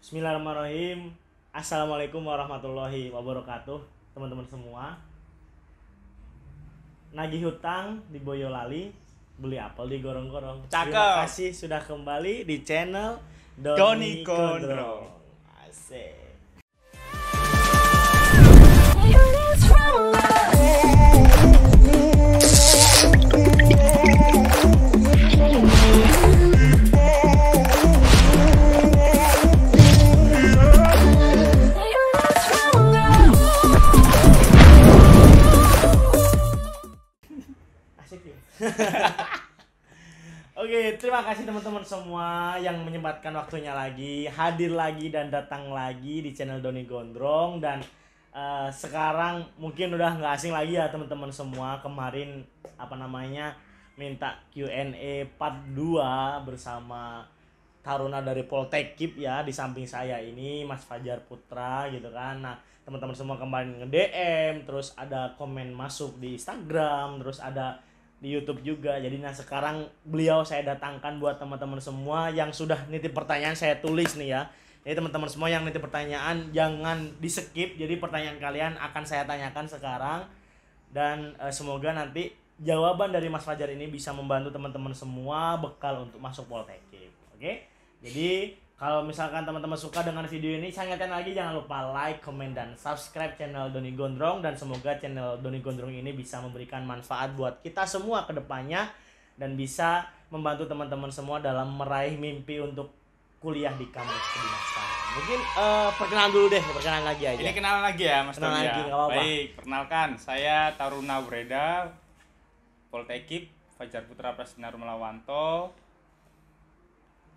Bismillahirrahmanirrahim. Assalamualaikum warahmatullahi wabarakatuh, teman-teman semua. Nagih hutang di Boyolali, beli apel di gorong-gorong. Cakep. Terima kasih sudah kembali di channel Doni Gondrong. Asik. Asik ya. Oke, terima kasih teman-teman semua yang menyempatkan waktunya lagi, hadir lagi dan datang lagi di channel Doni Gondrong. Dan sekarang mungkin udah nggak asing lagi ya teman-teman semua. Kemarin minta Q&A part 2 bersama Taruna dari Poltekip ya, di samping saya ini Mas Fajar Putra gitu kan. Nah, teman-teman semua kemarin nge-DM, terus ada komen masuk di Instagram, terus ada di YouTube juga. Jadi sekarang beliau saya datangkan buat teman-teman semua yang sudah nitip pertanyaan, saya tulis nih ya. Jadi teman-teman semua yang nitip pertanyaan jangan di-skip. Jadi pertanyaan kalian akan saya tanyakan sekarang dan semoga nanti jawaban dari Mas Fajar ini bisa membantu teman-teman semua bekal untuk masuk Poltekip. Oke? Jadi kalau misalkan teman-teman suka dengan video ini, saya ingatkan lagi jangan lupa like, comment, dan subscribe channel Doni Gondrong. Dan semoga channel Doni Gondrong ini bisa memberikan manfaat buat kita semua ke depannya dan bisa membantu teman-teman semua dalam meraih mimpi untuk kuliah di kampus kedinasan. Mungkin perkenalan dulu deh, perkenalan lagi aja. Ini kenalan lagi ya Mas Kenalan Doni lagi, ya. nggak apa-apa. Baik, perkenalkan saya Taruna Breda Poltekip Fajar Putra Prastina Rumelawanto.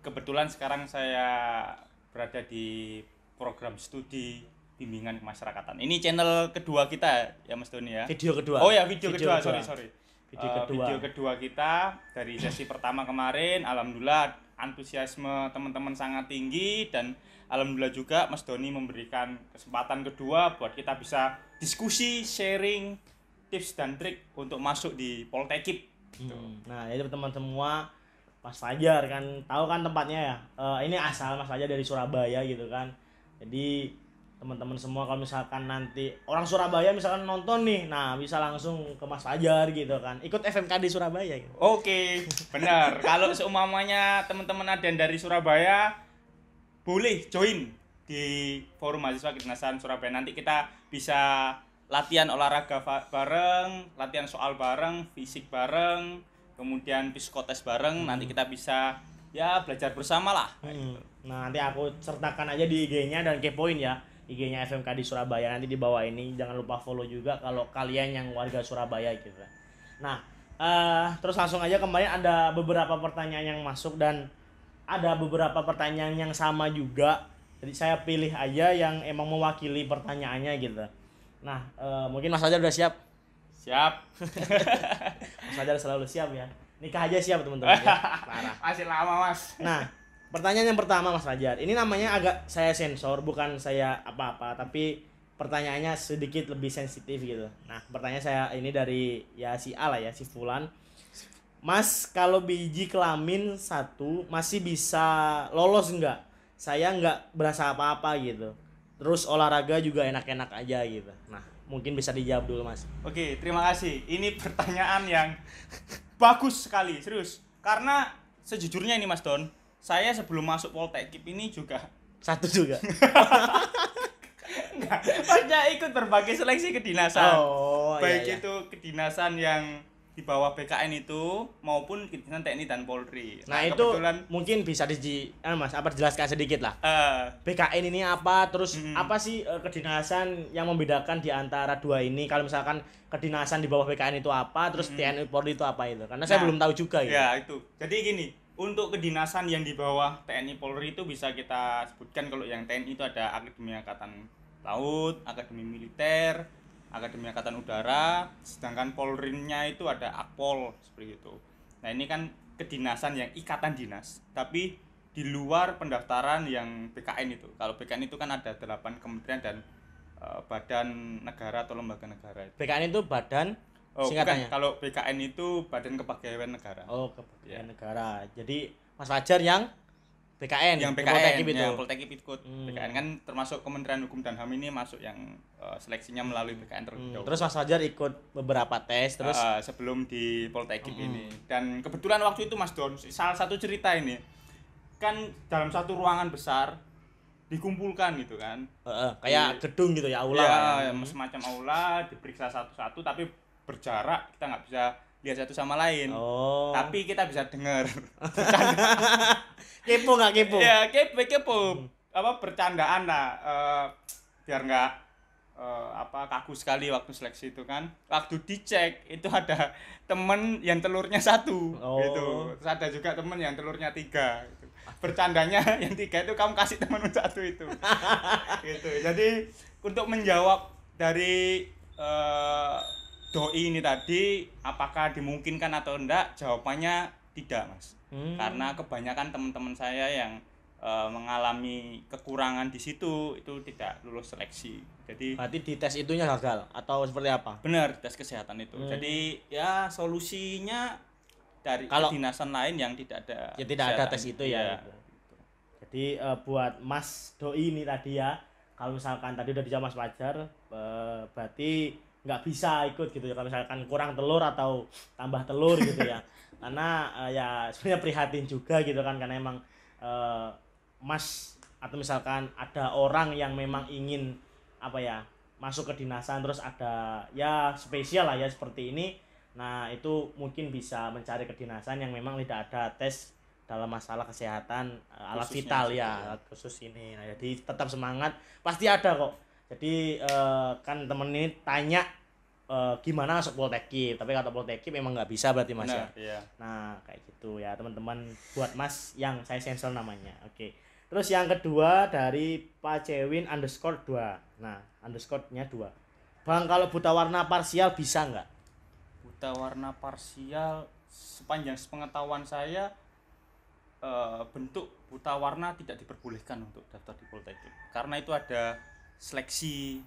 Kebetulan sekarang saya berada di program studi bimbingan kemasyarakatan. Ini channel kedua kita ya Mas Doni ya. Video kedua. Oh ya, video kedua. Sorry. Video kedua kita dari sesi pertama kemarin. Alhamdulillah antusiasme teman-teman sangat tinggi dan alhamdulillah juga Mas Doni memberikan kesempatan kedua buat kita bisa diskusi, sharing tips dan trik untuk masuk di Poltekip. Nah, itu teman-teman semua, Mas Fajar kan tahu kan tempatnya ya. Ini asal Mas Fajar dari Surabaya gitu kan. Jadi teman-teman semua kalau misalkan nanti orang Surabaya misalkan nonton nih, nah bisa langsung ke Mas Fajar gitu kan. Ikut FMK di Surabaya gitu. Oke, benar. Kalau seumpamanya teman-teman ada yang dari Surabaya, boleh join di forum mahasiswa kedinasan Surabaya. Nanti kita bisa latihan olahraga bareng, latihan soal bareng, fisik bareng, kemudian psikotes bareng. Nanti kita bisa ya belajar bersama lah. Nah, nanti aku sertakan aja di IG-nya dan kepoin ya. IG-nya FMK di Surabaya nanti di bawah ini. Jangan lupa follow juga kalau kalian yang warga Surabaya gitu. Nah, terus langsung aja, kemarin ada beberapa pertanyaan yang masuk dan ada beberapa pertanyaan yang sama juga. Jadi saya pilih aja yang emang mewakili pertanyaannya gitu. Nah, mungkin Mas Fajar udah siap? Siap. Mas Fajar selalu siap ya. Nikah aja siap teman-teman ya. Parah. Masih lama, Mas. Nah, pertanyaan yang pertama Mas Fajar. Ini namanya agak saya sensor, bukan saya apa-apa, tapi pertanyaannya sedikit lebih sensitif gitu. Nah, pertanyaan saya ini dari ya si A lah ya, si Fulan. Mas, kalau biji kelamin 1 masih bisa lolos enggak? Saya enggak berasa apa-apa gitu. Terus olahraga juga enak-enak aja gitu. Nah, mungkin bisa dijawab dulu Mas. Oke, terima kasih. Ini pertanyaan yang bagus sekali, serius. Karena sejujurnya ini Mas Don, saya sebelum masuk Poltekip ini juga 1 juga. enggak, saya ikut berbagai seleksi kedinasan. Oh, baik iya. itu kedinasan yang di bawah BKN itu maupun kedinasan TNI dan Polri. Nah, itu kebetulan mungkin bisa Mas, jelaskan sedikit lah. eh BKN ini apa, terus apa sih kedinasan yang membedakan di antara dua ini? Kalau misalkan kedinasan di bawah BKN itu apa, terus TNI Polri itu apa itu? Karena saya belum tahu juga gitu. Ya, itu. Jadi gini, untuk kedinasan yang di bawah TNI Polri itu bisa kita sebutkan. Kalau yang TNI itu ada Akademi Angkatan Laut, Akademi Militer, Akademi Angkatan Udara, sedangkan Polri-nya itu ada Akpol, seperti itu. Nah, ini kan kedinasan yang ikatan dinas, tapi di luar pendaftaran yang BKN itu. Kalau BKN itu kan ada 8 kementerian dan badan negara atau lembaga negara. BKN itu badan Bukan, kalau BKN itu Badan Kepegawaian Negara. Oh, Kepegawaian Negara. Jadi Mas Fajar yang BKN, yang Poltekip BKN itu. yang Poltekip ikut. BKN kan termasuk Kementerian Hukum dan HAM ini masuk yang seleksinya melalui BKN terlebih dahulu. Terus Mas Fajar ikut beberapa tes terus Sebelum di Poltekip ini. Dan kebetulan waktu itu Mas Don, salah satu cerita ini kan dalam satu ruangan besar dikumpulkan gitu kan. kayak gedung gitu ya, aula. Ya, semacam aula, diperiksa satu-satu tapi berjarak, kita nggak bisa lihat satu sama lain. Tapi kita bisa dengar. Kepo nggak kepo? Ya, kepo. Bercandaan lah. Biar nggak kaku sekali waktu seleksi itu kan. Waktu dicek itu ada temen yang telurnya 1 gitu. Terus ada juga temen yang telurnya 3 gitu. Bercandanya yang 3 itu kamu kasih temenmu 1 itu. Gitu. Jadi untuk menjawab dari doi ini tadi, apakah dimungkinkan atau enggak? Jawabannya tidak, Mas. Karena kebanyakan teman-teman saya yang mengalami kekurangan di situ itu tidak lulus seleksi. Jadi berarti di tes itunya gagal atau seperti apa? Benar, tes kesehatan itu. Jadi ya solusinya dari kedinasan lain yang tidak ada. Ya tidak ada tes itu ya. Gitu. Jadi buat Mas Doi ini tadi ya, kalau misalkan tadi udah dijawab Mas Fajar, berarti nggak bisa ikut gitu ya kalau misalkan kurang telur atau tambah telur gitu ya. Karena ya sebenarnya prihatin juga gitu kan, karena emang Mas atau misalkan ada orang yang memang ingin masuk ke dinasan terus ada ya spesial lah ya seperti ini. Nah, itu mungkin bisa mencari kedinasan yang memang tidak ada tes dalam masalah kesehatan alat vital ya, alat khusus ini. Nah, jadi tetap semangat, pasti ada kok. Jadi kan temen ini tanya gimana masuk Poltekip, tapi kata Poltekip memang nggak bisa berarti Mas. Benar, ya. Iya. Nah kayak gitu ya teman-teman, buat Mas yang saya sensor namanya. Oke. Terus yang kedua dari Pacewin _2. Nah underscore-nya 2. Bang, kalau buta warna parsial bisa nggak? Buta warna parsial sepanjang sepengetahuan saya bentuk buta warna tidak diperbolehkan untuk daftar di Poltekip karena itu ada seleksi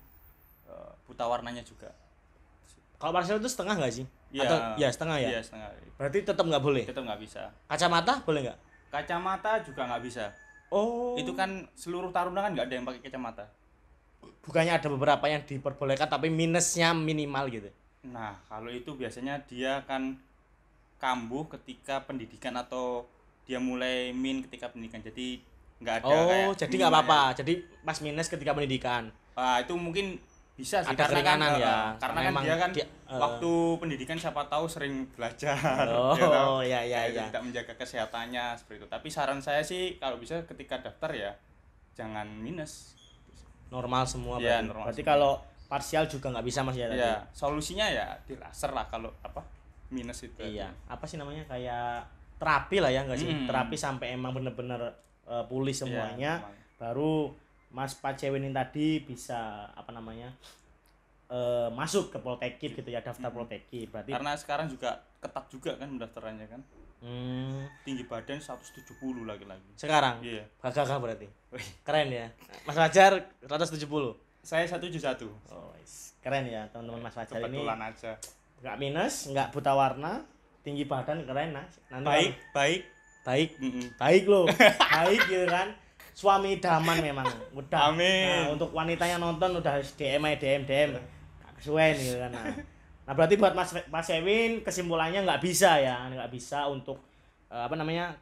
buta warnanya juga. Kalau parsial itu setengah nggak sih? Ya, atau ya setengah ya? Iya, setengah. Berarti tetap nggak boleh? Tetap nggak bisa. Kacamata boleh nggak? Kacamata juga nggak bisa. Oh. Itu kan seluruh taruna kan nggak ada yang pakai kacamata. Bukannya ada beberapa yang diperbolehkan tapi minusnya minimal gitu? Nah, kalau itu biasanya dia kan kambuh ketika pendidikan atau dia mulai ketika pendidikan. Jadi nggak ada kayak. Oh, jadi nggak apa-apa. Jadi pas minus ketika pendidikan. Itu mungkin bisa sih, ada keringanan kan, ya karena kan dia kan waktu pendidikan siapa tahu sering belajar tidak menjaga kesehatannya seperti itu. Tapi saran saya sih kalau bisa ketika daftar ya jangan minus, normal semua ya, berarti kalau parsial juga nggak bisa Mas ya tadi. Ya solusinya ya di laser lah kalau minus itu. Iya, apa sih namanya, kayak terapi lah ya, nggak sih? Terapi sampai emang bener-bener pulih semuanya, baru Mas Pacewin tadi bisa masuk ke Poltekip gitu ya, daftar Poltekip. Berarti karena sekarang juga ketat juga kan pendaftarannya kan. Tinggi badan 170 lagi-lagi. Sekarang? Iya. Gagah berarti. Keren ya. Mas Fajar 170. Saya 171. Oh, keren ya teman-teman Mas Fajar ini. Kebetulan aja. Enggak minus, enggak buta warna, tinggi badan, keren Mas. Nanti baik loh. Baik gitu kan. Suami idaman memang udah. Amin. Nah, untuk wanitanya nonton udah DM kesuwen gitu kan. Nah berarti buat Mas Ewin kesimpulannya nggak bisa ya, nggak bisa untuk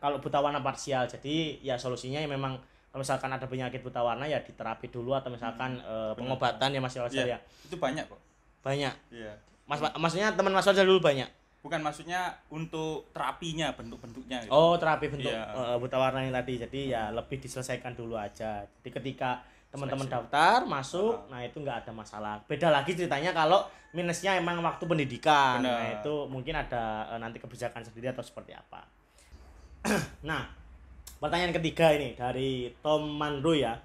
kalau buta warna parsial. Jadi ya solusinya ya memang kalau misalkan ada penyakit buta warna ya diterapi dulu, atau misalkan pengobatan ya Mas Fajar ya. Itu banyak kok. Banyak. Iya. Maksudnya teman Mas Fajar dulu banyak. Bukan, maksudnya untuk terapinya, bentuk-bentuknya gitu. Oh, terapi bentuk buta warna ini tadi. Jadi ya lebih diselesaikan dulu aja. Jadi ketika teman-teman daftar masuk, nah itu nggak ada masalah. Beda lagi ceritanya kalau minusnya emang waktu pendidikan. Nah itu mungkin ada nanti kebijakan sendiri atau seperti apa. Nah, pertanyaan ketiga ini dari Tom Mandro ya,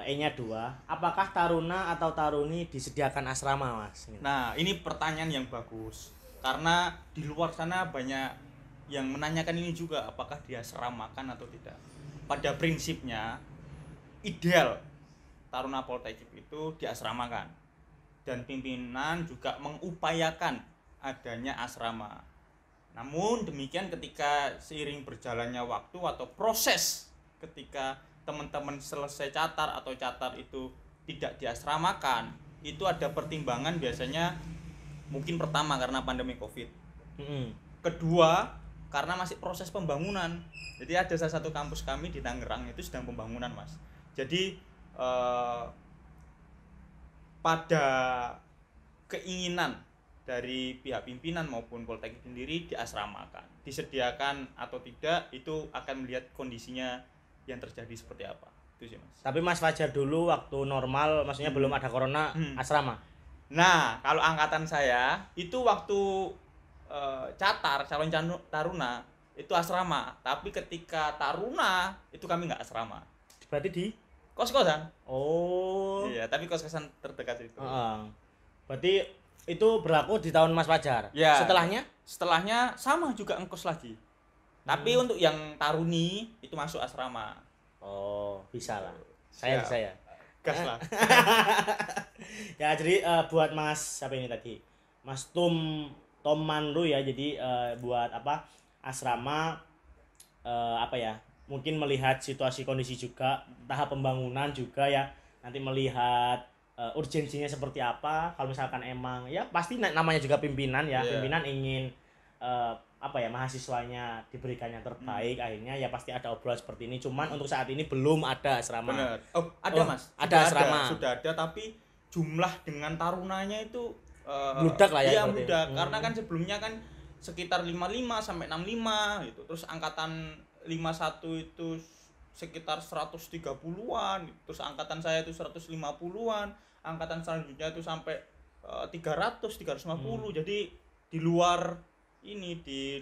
E-nya 2. Apakah taruna atau taruni disediakan asrama, Mas? Nah, ini pertanyaan yang bagus. Karena di luar sana banyak yang menanyakan ini juga, apakah diasramakan atau tidak. Pada prinsipnya ideal taruna Poltekip itu diasramakan, dan pimpinan juga mengupayakan adanya asrama. Namun demikian ketika seiring berjalannya waktu atau proses ketika teman-teman selesai catar atau catar itu tidak diasramakan, itu ada pertimbangan biasanya mungkin pertama karena pandemi Covid. Kedua, karena masih proses pembangunan. Jadi ada salah satu kampus kami di Tangerang itu sedang pembangunan, Mas. Jadi pada keinginan dari pihak pimpinan maupun Polteknik sendiri diasramakan, disediakan atau tidak itu akan melihat kondisinya yang terjadi seperti apa. Itu sih, Mas. Tapi Mas Fajar dulu waktu normal, maksudnya belum ada corona, asrama. Nah, kalau angkatan saya itu waktu catar calon taruna itu asrama, tapi ketika taruna itu kami nggak asrama. Berarti di Kos-kosan. Oh. Iya, tapi kos-kosan terdekat itu. Berarti itu berlaku di tahun Mas Fajar. Ya. Setelahnya Sama juga ngkos lagi. Tapi untuk yang taruni itu masuk asrama. Oh, bisa lah. Saya. Gas lah. Ya, jadi buat Mas siapa ini tadi? Mas Tom Manru ya. Jadi buat apa? Asrama apa ya? Mungkin melihat situasi kondisi juga, tahap pembangunan juga ya. Nanti melihat urgensinya seperti apa. Kalau misalkan emang ya pasti namanya juga pimpinan ya. Yeah. Pimpinan ingin apa ya, mahasiswanya diberikan yang terbaik. Akhirnya ya pasti ada obrolan seperti ini. Cuman untuk saat ini belum ada asrama. Benar. Ada Mas. Ada asrama. Sudah ada, tapi jumlah dengan tarunanya itu Bludak lah ya. Iya, bludak. Karena kan sebelumnya kan sekitar 55 sampai 65 gitu. Terus angkatan 51 itu sekitar 130-an. Terus angkatan saya itu 150-an. Angkatan selanjutnya itu sampai 300, 350. Jadi di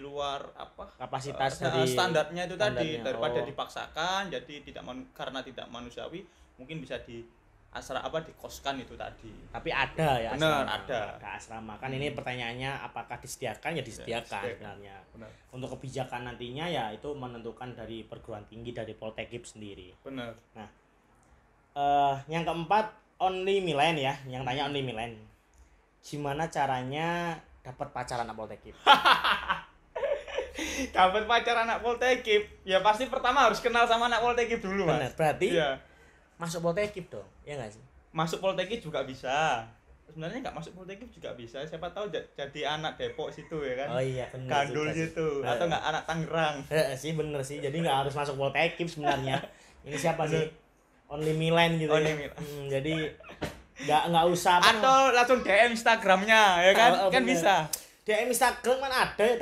luar apa kapasitas dari standarnya itu tadi, daripada Oh. dipaksakan, jadi karena tidak manusiawi mungkin bisa dikoskan itu tadi. Tapi ada ya. Benar, asrama. ada Asrama kan. Ini pertanyaannya apakah disediakan? Ya disediakan sebenarnya. Benar. Untuk kebijakan nantinya ya itu menentukan dari perguruan tinggi, dari Poltekip sendiri. Benar. Nah, yang keempat only Milen ya, yang tanya only Milen. Gimana caranya dapat pacar anak Poltekip? Dapat pacar anak Poltekip, ya pasti pertama harus kenal sama anak Poltekip dulu, Mas. Benar, berarti Iya. masuk Poltekip dong, ya nggak sih? Masuk Poltekip juga bisa. Sebenarnya nggak masuk Poltekip juga bisa. Siapa tahu jadi anak Depok situ ya kan. Oh iya, benar. Gandul situ, atau nggak anak Tangerang. Sih bener sih, jadi nggak harus masuk Poltekip sebenarnya. Ini siapa sih? Only Milen gitu Only ya. Milen. Jadi nggak usah apa, Atau langsung DM Instagramnya ya kan, kan bener. bisa. DM Instagram kan ada ya,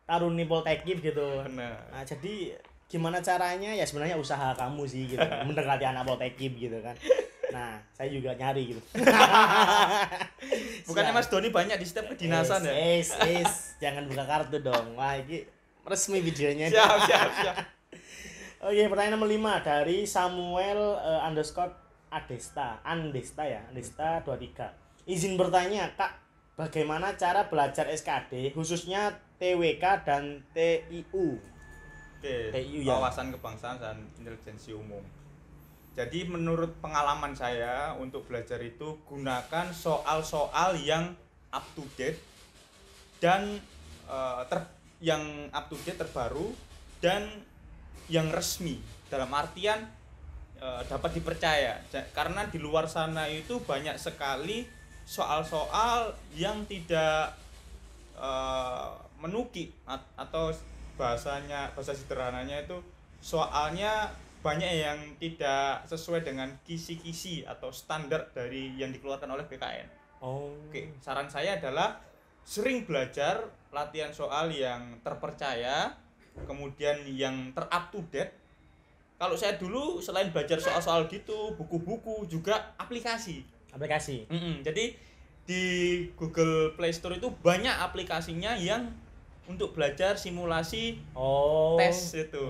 taruni Poltekip gitu. Benar. Nah, jadi gimana caranya ya sebenarnya usaha kamu sih gitu, mendekati anak Poltekip gitu kan. Nah, saya juga nyari gitu. Bukannya Mas Doni banyak di setiap kedinasan ya? Jangan buka kartu dong. Wah, ini resmi videonya. Siap. Oke, pertanyaan nomor 5 dari Samuel Andesta 23. Izin bertanya, Kak, bagaimana cara belajar SKD khususnya TWK dan TIU? Oke, TIU ya. wawasan kebangsaan dan intelijensi umum. Jadi menurut pengalaman saya untuk belajar itu gunakan soal-soal yang up to date dan yang up to date terbaru dan yang resmi, dalam artian dapat dipercaya, karena di luar sana itu banyak sekali soal-soal yang tidak menukik atau bahasa sederhananya itu soalnya banyak yang tidak sesuai dengan kisi-kisi atau standar dari yang dikeluarkan oleh BKN. Oke, saran saya adalah sering belajar latihan soal yang terpercaya, kemudian yang ter-up to date. Kalau saya dulu selain belajar soal-soal gitu, buku-buku juga aplikasi. Jadi di Google Play Store itu banyak aplikasinya yang untuk belajar simulasi tes itu,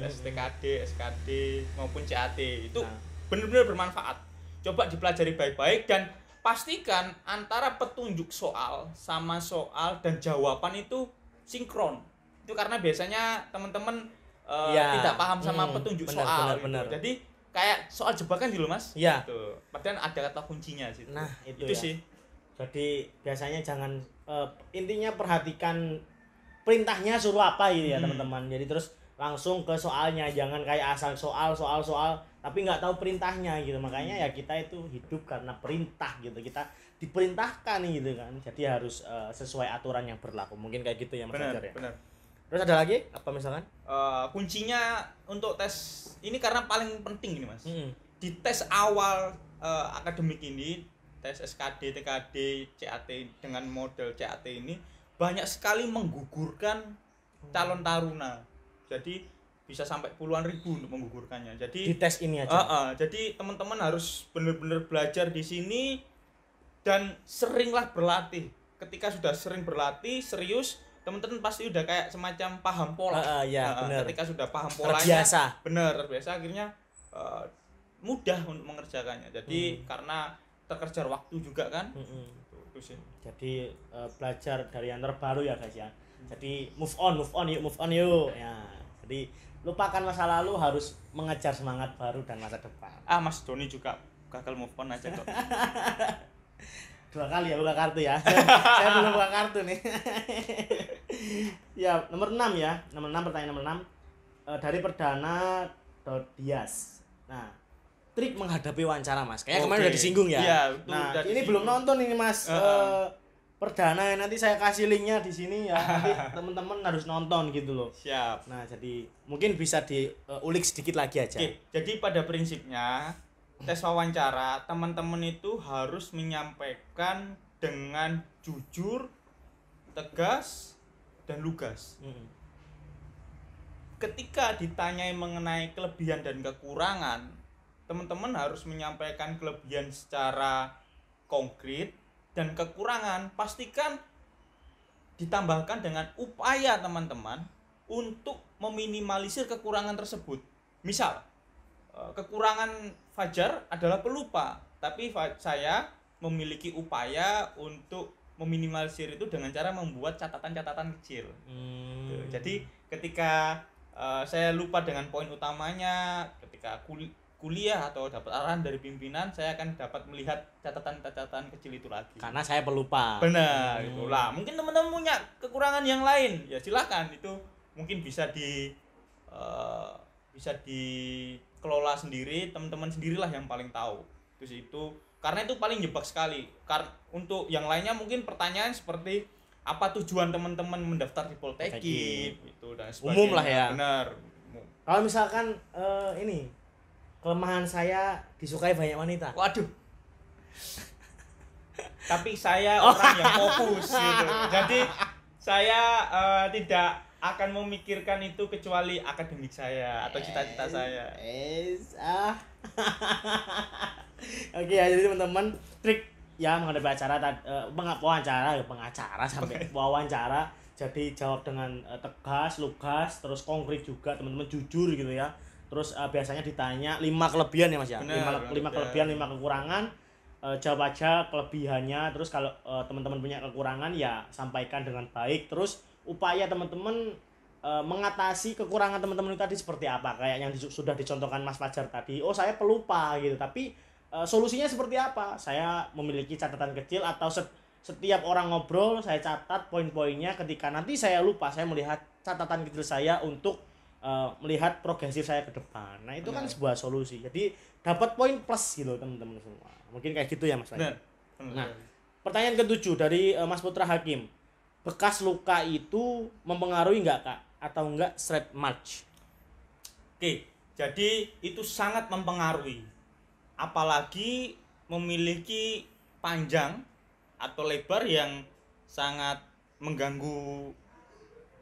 tes TKD, SKD maupun CAT itu benar-benar bermanfaat. Coba dipelajari baik-baik dan pastikan antara petunjuk soal sama soal dan jawaban itu sinkron. Itu karena biasanya teman-teman tidak paham sama petunjuk soal. Benar. Jadi kayak soal jebakan dulu Mas. Iya. Gitu. Padahal ada kata kuncinya situ. Nah, itu ya. sih. Jadi biasanya jangan intinya perhatikan perintahnya suruh apa gitu ya teman-teman. Jadi terus langsung ke soalnya, jangan kayak asal soal tapi nggak tahu perintahnya gitu. Makanya ya kita itu hidup karena perintah gitu, kita diperintahkan gitu kan, jadi harus sesuai aturan yang berlaku. Mungkin kayak gitu ya Mas Benar, Fajar ya. benar. Terus ada lagi apa misalkan? Kuncinya untuk tes ini karena paling penting ini Mas. Mm-mm. Di tes awal akademik ini, tes SKD, TKD, CAT dengan model CAT ini banyak sekali menggugurkan calon taruna. Jadi bisa sampai puluhan ribu untuk menggugurkannya. Jadi Di tes ini aja. jadi teman-teman harus benar-benar belajar di sini dan seringlah berlatih. Ketika sudah sering berlatih, serius, teman-teman pasti udah kayak semacam paham pola. Ya, benar. Ketika sudah paham polanya, terbiasa akhirnya mudah untuk mengerjakannya. Jadi karena terkejar waktu juga kan. Itu sih. Jadi belajar dari yang terbaru ya guys ya. Jadi move on yuk ya. Jadi lupakan masa lalu, harus mengejar semangat baru dan masa depan. Mas Doni juga gagal move on aja kok. 2 kali ya buka kartu ya. Saya belum buka kartu nih. Ya, nomor 6 ya. Pertanyaan nomor 6 dari Perdana Dias. Nah, trik menghadapi wawancara Mas. Kayaknya kemarin udah disinggung ya. Iya, nah, ini belum nonton ini Mas. Perdana, nanti saya kasih linknya di sini ya. Nanti teman-teman harus nonton gitu loh. Siap. Nah, jadi mungkin bisa diulik sedikit lagi aja. Oke, jadi pada prinsipnya tes wawancara teman-teman itu harus menyampaikan dengan jujur, tegas, dan lugas. Ketika ditanyai mengenai kelebihan dan kekurangan, teman-teman harus menyampaikan kelebihan secara konkret dan kekurangan pastikan ditambahkan dengan upaya teman-teman untuk meminimalisir kekurangan tersebut. Misal, kekurangan Fajar adalah pelupa, tapi saya memiliki upaya untuk meminimalisir itu dengan cara membuat catatan-catatan kecil. Jadi ketika saya lupa dengan poin utamanya, ketika kuliah atau dapat arahan dari pimpinan, saya akan dapat melihat catatan-catatan kecil itu lagi. Karena saya pelupa. Benar, itulah. Mungkin teman-teman punya kekurangan yang lain, ya silakan, itu mungkin bisa dikelola sendiri, teman-teman sendirilah yang paling tahu. Terus itu karena itu paling jebak sekali. Untuk yang lainnya mungkin pertanyaan seperti apa tujuan teman-teman mendaftar di Poltekkit gitu dan sebagainya. Umum lah ya. Benar. Kalau misalkan ini kelemahan saya disukai banyak wanita. Waduh. Tapi saya orang yang fokus gitu. Jadi saya tidak akan memikirkan itu kecuali akademik saya atau cita-cita saya. Oke ya, jadi teman-teman, trik ya menghadapi pengacara sampai wawancara. Jadi jawab dengan tegas, lugas, terus konkret juga, teman-teman jujur gitu ya. Terus biasanya ditanya 5 kelebihan ya Mas ya. 5 kelebihan, 5 kekurangan. Jawab aja kelebihannya, terus kalau teman-teman punya kekurangan ya sampaikan dengan baik. Terus upaya teman-teman mengatasi kekurangan teman-teman tadi seperti apa, kayak yang sudah dicontohkan Mas Fajar tadi. Oh, saya pelupa gitu, tapi solusinya seperti apa? Saya memiliki catatan kecil, atau setiap orang ngobrol saya catat poin-poinnya, ketika nanti saya lupa saya melihat catatan kecil saya untuk melihat progresif saya ke depan. Nah, itu kan sebuah solusi. Jadi dapat poin plus gitu teman-teman semua. Mungkin kayak gitu ya Mas Fajar. Nah, pertanyaan ke-7 dari Mas Putra Hakim. Bekas luka itu mempengaruhi nggak Kak? Atau enggak strap march? Oke, jadi itu sangat mempengaruhi. Apalagi memiliki panjang atau lebar yang sangat mengganggu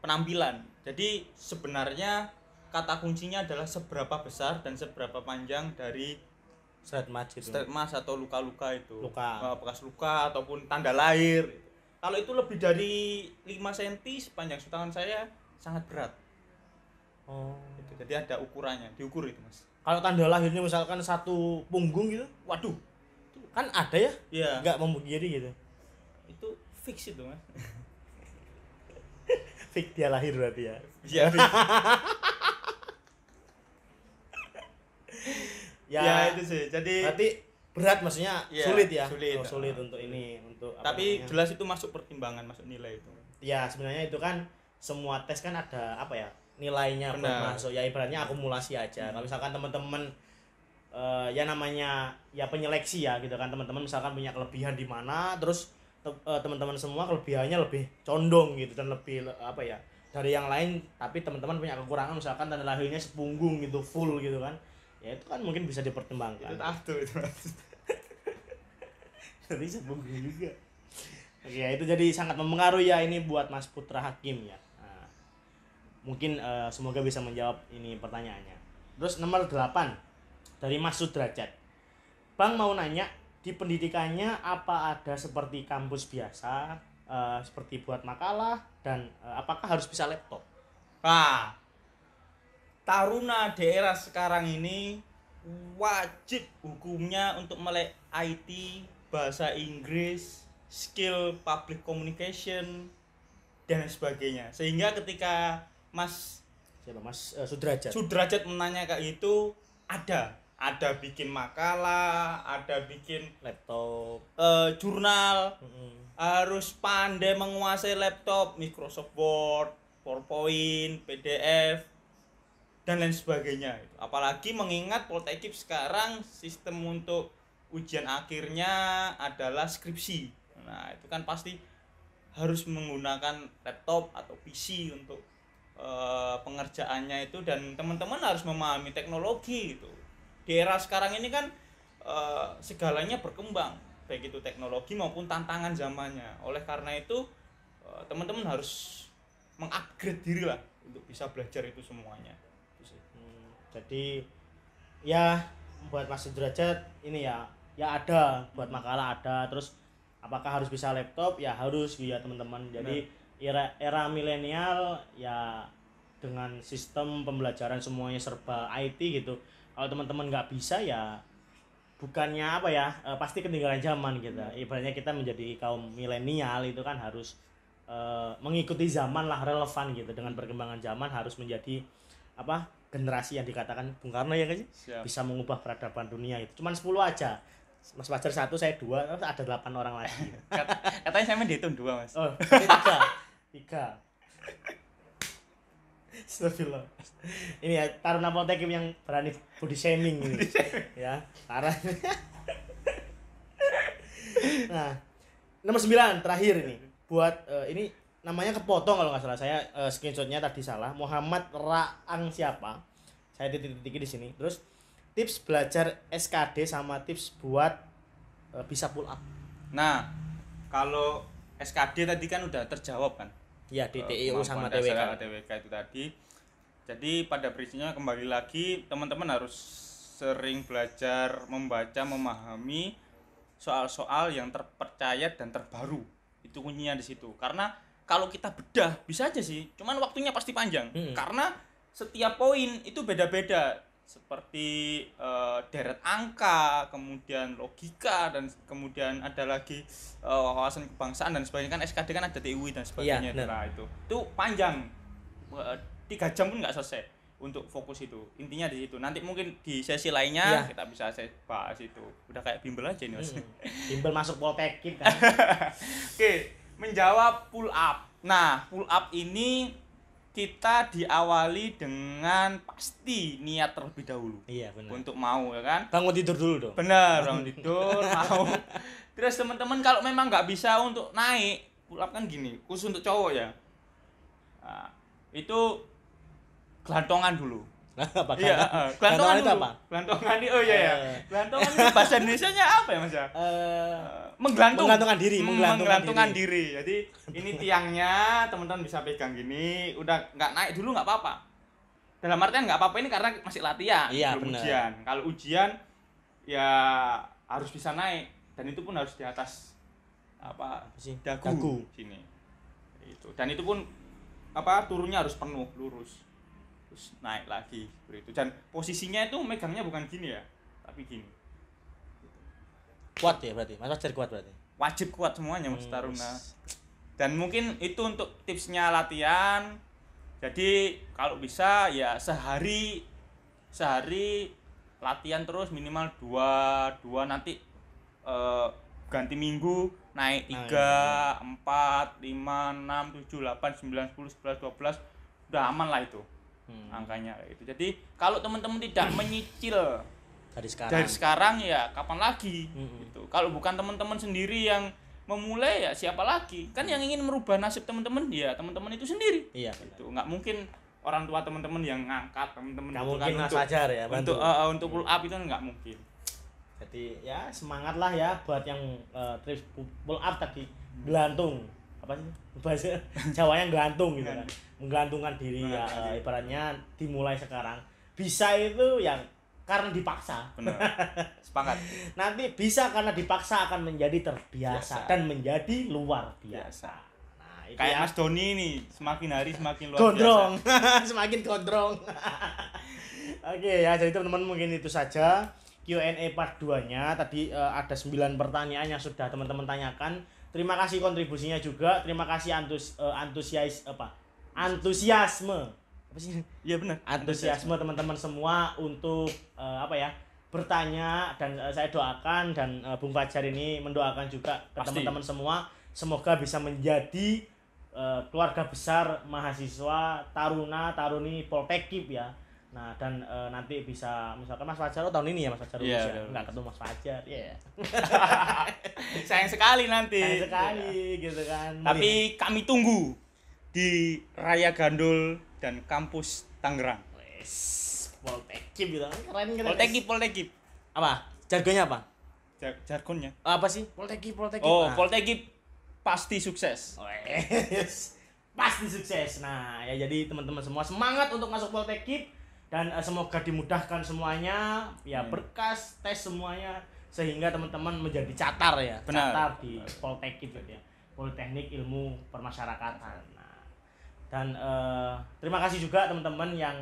penampilan. Jadi sebenarnya kata kuncinya adalah seberapa besar dan seberapa panjang dari Strap march itu. Strap march atau luka-luka itu. Bekas luka ataupun tanda lahir. Kalau itu lebih dari 5 cm sepanjang tangan saya sangat berat. Gitu. Jadi ada ukurannya, diukur itu Mas. Kalau tanda lahirnya misalkan 1 punggung gitu, waduh, kan ada ya? Iya. Nggak membugiri gitu. Itu fix itu Mas. Fix dia lahir berarti ya. Iya. Ya itu sih. Jadi berarti berat, maksudnya sulit ya. Sulit untuk ini, untuk tapi jelas itu masuk pertimbangan, masuk nilai itu. Ya, sebenarnya itu kan semua tes kan ada apa ya? nilainya buat Benar. masuk, ya ibaratnya akumulasi aja. Kalau misalkan teman-teman ya namanya ya penyeleksi ya gitu kan, teman-teman misalkan punya kelebihan di mana, terus teman-teman semua kelebihannya lebih condong gitu dan lebih apa ya dari yang lain, tapi teman-teman punya kekurangan misalkan tanda lahirnya sepunggung gitu full gitu kan, ya itu kan mungkin bisa dipertimbangkan. Itu tato itu. Jadi sepunggung juga. Oke, ya, itu jadi sangat mempengaruhi ya ini buat Mas Putra Hakim ya. Nah, mungkin semoga bisa menjawab ini pertanyaannya. Terus nomor 8 dari Mas Sudrajat. Bang mau nanya, di pendidikannya apa ada seperti kampus biasa, seperti buat makalah, dan apakah harus bisa laptop? Nah, taruna daerah sekarang ini wajib hukumnya untuk melek IT, bahasa Inggris, skill public communication dan sebagainya. Sehingga ketika Mas Siapa Mas Sudrajat? Sudrajat menanya kayak itu, ada bikin makalah, ada bikin Laptop. jurnal, Mm-mm. harus pandai menguasai laptop, Microsoft Word, PowerPoint, PDF dan lain sebagainya. Apalagi mengingat Poltekip sekarang sistem untuk ujian akhirnya adalah skripsi. Nah, itu kan pasti harus menggunakan laptop atau PC untuk pengerjaannya itu, dan teman-teman harus memahami teknologi itu. Di era sekarang ini kan segalanya berkembang, baik itu teknologi maupun tantangan zamannya. Oleh karena itu teman-teman harus mengupgrade diri lah untuk bisa belajar itu semuanya. Jadi ya buat Mas Sudrajat ini ya ada buat makalah ada, terus apakah harus bisa laptop, ya harus ya teman-teman. Jadi era milenial ya dengan sistem pembelajaran semuanya serba IT gitu. Kalau teman-teman nggak bisa ya bukannya apa ya, pasti ketinggalan zaman gitu. Ibaratnya kita menjadi kaum milenial itu kan harus mengikuti zaman lah, relevan gitu dengan perkembangan zaman, harus menjadi apa generasi yang dikatakan Bung Karno ya kan sih, bisa mengubah peradaban dunia itu. Cuman 10 aja. Mas Fajar 1, saya 2, terus ada 8 orang lagi. Katanya saya dihitung 2, Mas. Oh, 3. Astagfirullah. Ini ya taruna Poltekip yang berani body shaming ini. Ya, parah. Nah, nomor 9 terakhir ini. Buat ini namanya kepotong kalau nggak salah. Saya screenshotnya tadi salah. Muhammad Raang siapa? Saya titik-titik di sini. Terus tips belajar SKD sama tips buat bisa pull up. Nah, kalau SKD tadi kan udah terjawab kan? Ya, di TIU sama TWK. TWK itu tadi. Jadi pada prinsipnya kembali lagi teman-teman harus sering belajar membaca, memahami soal-soal yang terpercaya dan terbaru. Itu kuncinya di situ. Karena kalau kita bedah bisa aja sih, cuman waktunya pasti panjang. Karena setiap poin itu beda-beda. Seperti deret angka, kemudian logika, dan kemudian ada lagi wawasan kebangsaan dan sebagainya. Kan SKD kan ada TUI dan sebagainya. Iya, nah, itu panjang, 3 jam pun nggak selesai untuk fokus itu. Intinya di situ. Nanti mungkin di sesi lainnya kita bisa bahas itu. Udah kayak bimbel aja ini, Mas. Bimbel masuk Poltekip kan. Oke, menjawab pull up. Nah, pull up ini kita diawali dengan pasti niat terlebih dahulu. Iya, benar. Untuk mau, ya kan? Bangun tidur dulu dong. Benar, bangun tidur, mau. Terus teman-teman kalau memang nggak bisa untuk naik, pull up kan gini, khusus untuk cowok ya. Nah, itu gelantongan dulu. Apa Iya, gelantongan itu dulu. apa? Gelantongan di, oh iya ya. Gelantongan itu bahasa Indonesianya apa ya, Mas ya? Menggantungkan diri. Jadi ini tiangnya teman-teman bisa pegang gini, udah nggak naik dulu nggak apa-apa. Dalam artian nggak apa-apa ini karena masih latihan, iya, belum bener. ujian. Kalau ujian ya harus bisa naik, dan itu pun harus di atas dagu sini. Itu. Dan itu pun turunnya harus penuh lurus. Terus naik lagi seperti itu. Dan posisinya itu megangnya bukan gini ya, tapi gini. Kuat ya berarti. Mas Fajar kuat berarti. Wajib kuat semuanya Mas Taruna. Dan mungkin itu untuk tipsnya latihan. Jadi kalau bisa ya sehari latihan terus minimal 2 nanti ganti minggu naik 3, 4, 5, 6, 7, 8, 9, 10, 11, 12 udah aman lah itu. angkanya kayak gitu. Jadi kalau teman-teman tidak menyicil Dari sekarang ya kapan lagi gitu. Kalau bukan teman-teman sendiri yang memulai ya siapa lagi? Kan yang ingin merubah nasib teman-teman ya teman-teman itu sendiri. Iya, Itu nggak mungkin orang tua teman-teman yang ngangkat teman-teman nggak itu mungkin kan Mas Fajar ya bantu. untuk pull up itu nggak mungkin. Jadi ya semangat lah ya buat yang terus pull up tadi, gelantung apa sih bahasa Jawanya gelantung gitu kan, menggantungkan diri ya, ibaratnya dimulai sekarang bisa itu yang karena dipaksa. Benar. Sepakat. Nanti bisa karena dipaksa akan menjadi terbiasa dan menjadi luar biasa. Nah, itu Kayak ya. Mas Doni nih semakin hari semakin luar Gondrong. biasa. Semakin gondrong. Oke ya, jadi teman-teman mungkin itu saja Q&A part 2-nya. Tadi ada 9 pertanyaan yang sudah teman-teman tanyakan. Terima kasih kontribusinya juga. Terima kasih antusiasme. Apa sih? Iya benar. Antusiasme teman-teman semua untuk bertanya, dan saya doakan, dan Bung Fajar ini mendoakan juga ke teman-teman semua, semoga bisa menjadi keluarga besar mahasiswa taruni Poltekip ya. Nah, dan nanti bisa misalkan Mas Fajar tahun ini ya Mas Fajar lulus ya. Enggak ketemu Mas Fajar ya. Sayang sekali nanti. Sayang sekali gitu kan. Tapi kami tunggu di Raya Gandul dan kampus Tangerang. Wes, Poltekip gitu kan. Keren. Poltekip. Apa? Jargonnya apa? Jargonnya. Apa sih? Poltekip. Oh, Nah. Poltekip pasti sukses. Wes. Pasti sukses. Nah, ya jadi teman-teman semua semangat untuk masuk Poltekip, dan semoga dimudahkan semuanya, ya berkas, tes semuanya, sehingga teman-teman menjadi catar ya. Benar. Catar di Poltekip gitu ya. Politeknik Ilmu Permasyarakatan. Nah, dan terima kasih juga teman-teman yang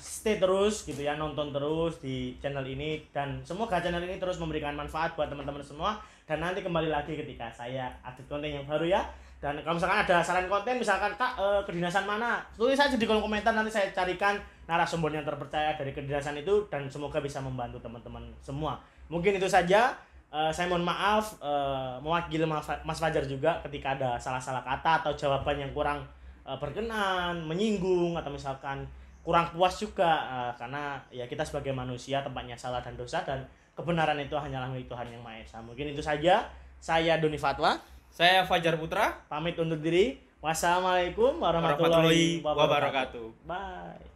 stay terus gitu ya, nonton terus di channel ini, dan semoga channel ini terus memberikan manfaat buat teman-teman semua. Dan nanti kembali lagi ketika saya update konten yang baru ya. Dan kalau misalkan ada saran konten, misalkan Kak kedinasan mana, tulis saja di kolom komentar, nanti saya carikan narasumber yang terpercaya dari kedinasan itu, dan semoga bisa membantu teman-teman semua. Mungkin itu saja. Saya mohon maaf mewakili Mas Fajar juga ketika ada salah-salah kata atau jawaban yang kurang berkenan, menyinggung, atau misalkan kurang puas juga, karena ya kita sebagai manusia tempatnya salah dan dosa, dan kebenaran itu hanyalah milik Tuhan Yang Maha Esa. Mungkin itu saja. Saya Doni Fatwa. Saya Fajar Putra. Pamit undur diri. Wassalamualaikum warahmatullahi wabarakatuh. Bye.